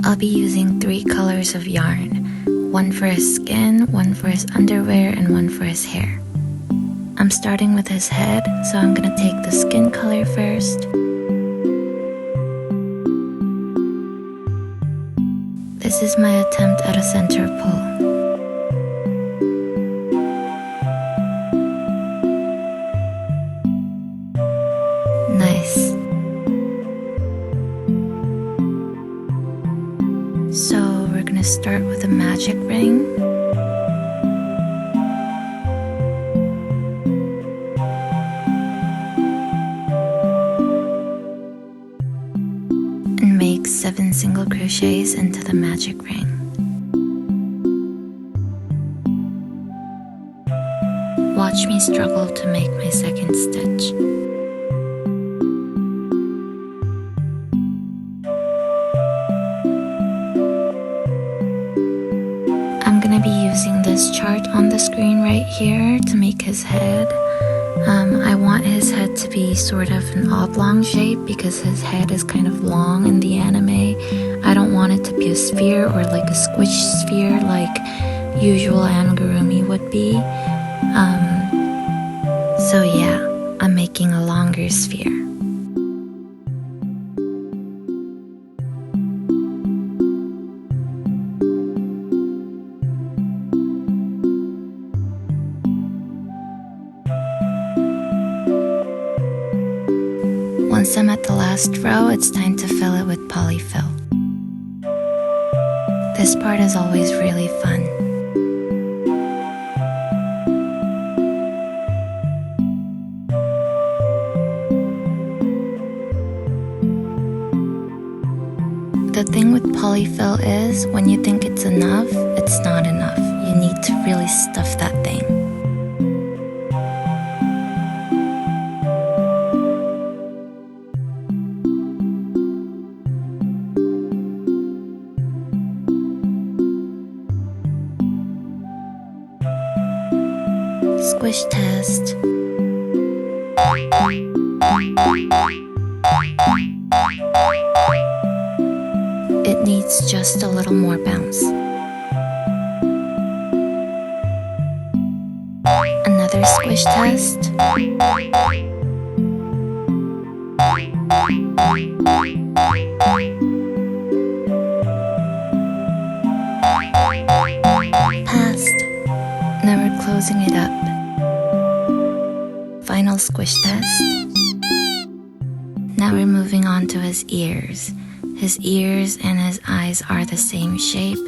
I'll be using 3 colors of yarn, one for his skin, one for his underwear, and one for his hair. I'm starting with his head, so I'm gonna take the skin color first. This is my attempt at a center pull. Nice. So we're gonna start with a magic ring. And make 7 single crochets into the magic ring. Watch me struggle to make my second stitch. I'm gonna be using this chart on the screen right here to make his head. I want his head to be sort of an oblong shape because his head is kind of long in the anime. I don't want it to be a sphere or like a squished sphere like usual amigurumi would be. So yeah, I'm making a longer sphere. Once I'm at the last row, it's time to fill it with polyfill. This part is always really fun. The thing with polyfill is, when you think it's enough, it's not enough. You need to really stuff that thing. Squish test. It needs just a little more bounce. Another squish test. Passed. Now we're closing it up. Final squish test. Now we're moving on to his ears. His ears and his eyes are the same shape,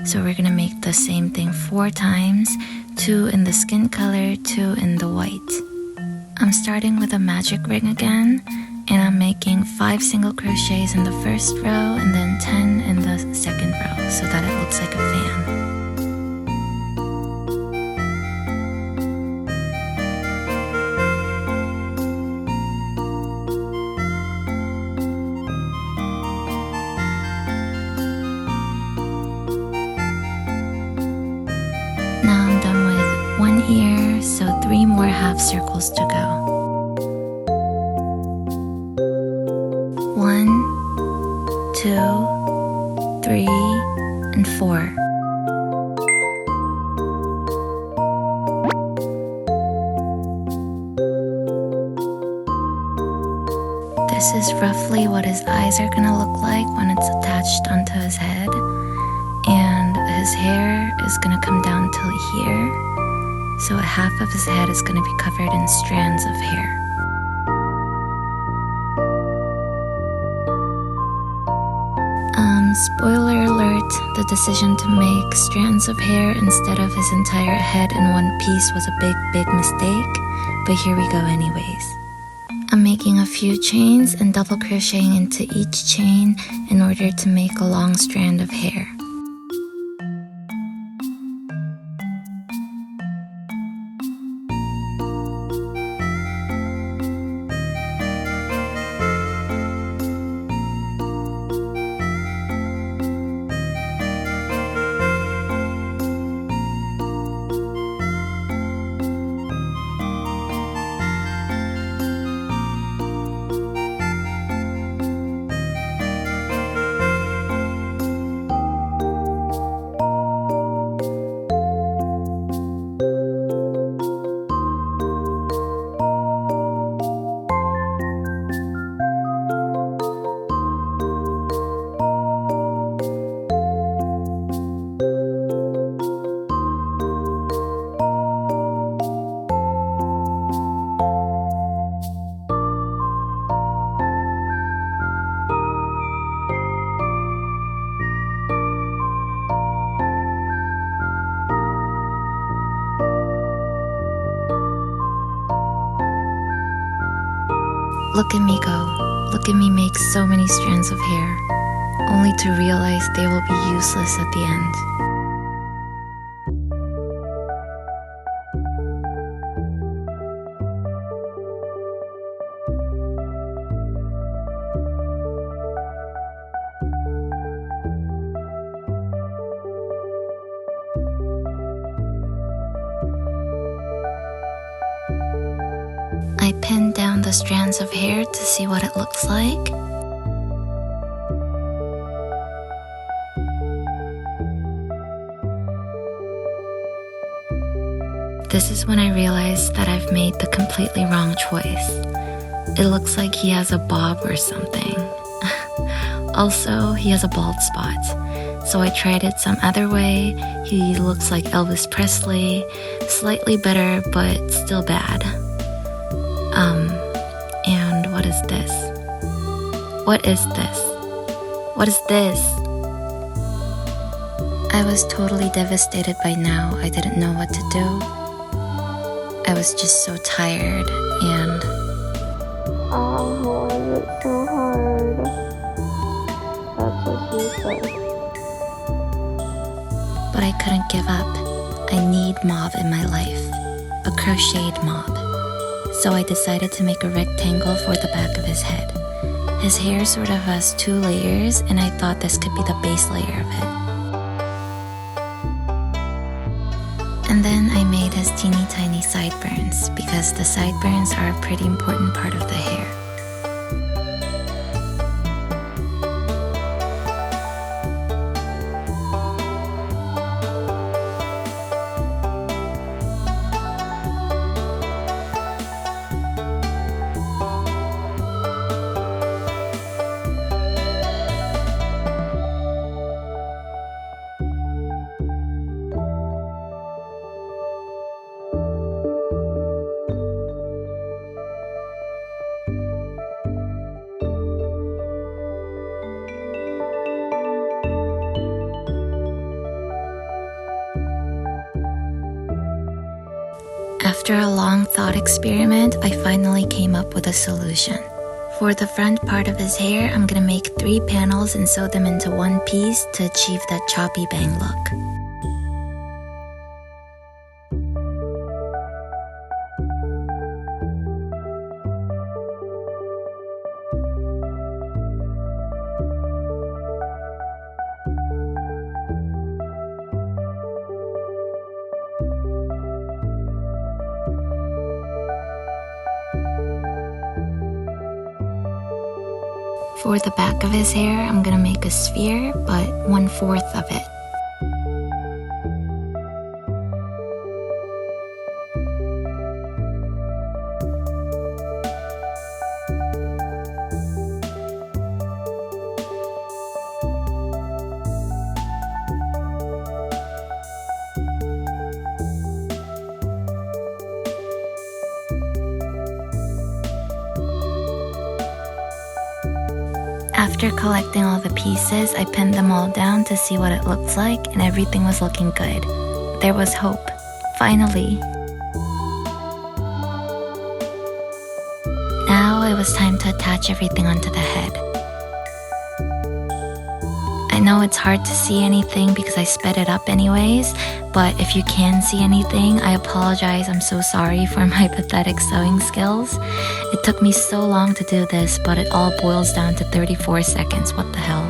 so we're gonna make the same thing 4 times, 2 in the skin color, 2 in the white. I'm starting with a magic ring again, and I'm making 5 single crochets in the first row and then 10 in the second row so that it looks like a fan. Now I'm done with 1 ear, so 3 more half circles to go. 1, 2, 3, and 4. This is roughly what his eyes are gonna look like when it's attached onto his head. And his hair is gonna come down till here, so half of his head is gonna be covered in strands of hair. Spoiler alert, the decision to make strands of hair instead of his entire head in one piece was a big mistake, but here we go anyways. I'm making a few chains and double crocheting into each chain in order to make a long strand of hair. Look at me go. Look at me make so many strands of hair, only to realize they will be useless at the end. I pinned down the strands of hair to see what it looks like. This is when I realized that I've made the completely wrong choice. It looks like he has a bob or something. Also, he has a bald spot. So I tried it some other way. He looks like Elvis Presley, slightly better, but still bad. And what is this? What is this? What is this? I was totally devastated by now. I didn't know what to do. I was just so tired and... Oh, why is it so hard? That's what she said. But I couldn't give up. I need mob in my life. A crocheted mob. So I decided to make a rectangle for the back of his head. His hair sort of has 2 layers, and I thought this could be the base layer of it. And then I made his teeny tiny sideburns, because the sideburns are a pretty important part of the hair. After a long thought experiment, I finally came up with a solution. For the front part of his hair, I'm gonna make 3 panels and sew them into one piece to achieve that choppy bang look. For the back of his hair, I'm gonna make a sphere, but 1/4 of it. After collecting all the pieces, I pinned them all down to see what it looked like, and everything was looking good. There was hope. Finally. Now it was time to attach everything onto the head. I know it's hard to see anything because I sped it up anyways, but if you can see anything, I apologize. I'm so sorry for my pathetic sewing skills. It took me so long to do this, but it all boils down to 34 seconds. What the hell?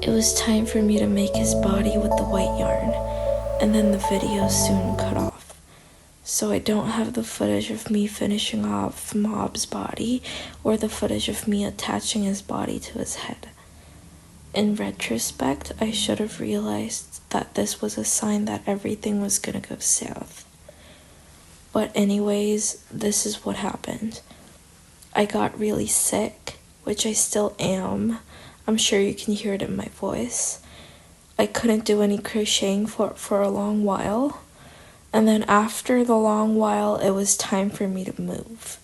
It was time for me to make his body with the white yarn, and then the video soon cut off. So I don't have the footage of me finishing off Mob's body or the footage of me attaching his body to his head. In retrospect, I should have realized that this was a sign that everything was gonna go south. But anyways, this is what happened. I got really sick, which I still am. I'm sure you can hear it in my voice. I couldn't do any crocheting for a long while. And then after the long while, it was time for me to move.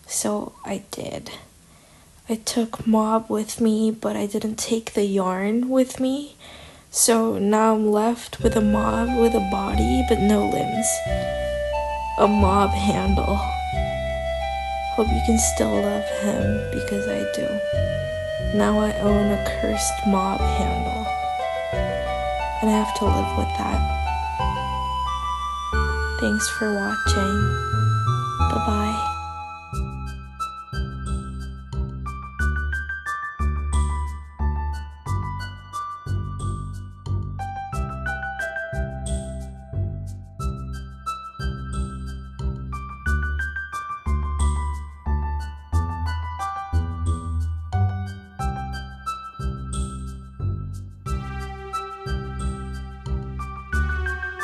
So I did. I took Mob with me, but I didn't take the yarn with me. So now I'm left with a Mob with a body but no limbs. A Mob handle. Hope you can still love him, because I do. Now I own a cursed Mob handle. And I have to live with that. Thanks for watching. Bye-bye.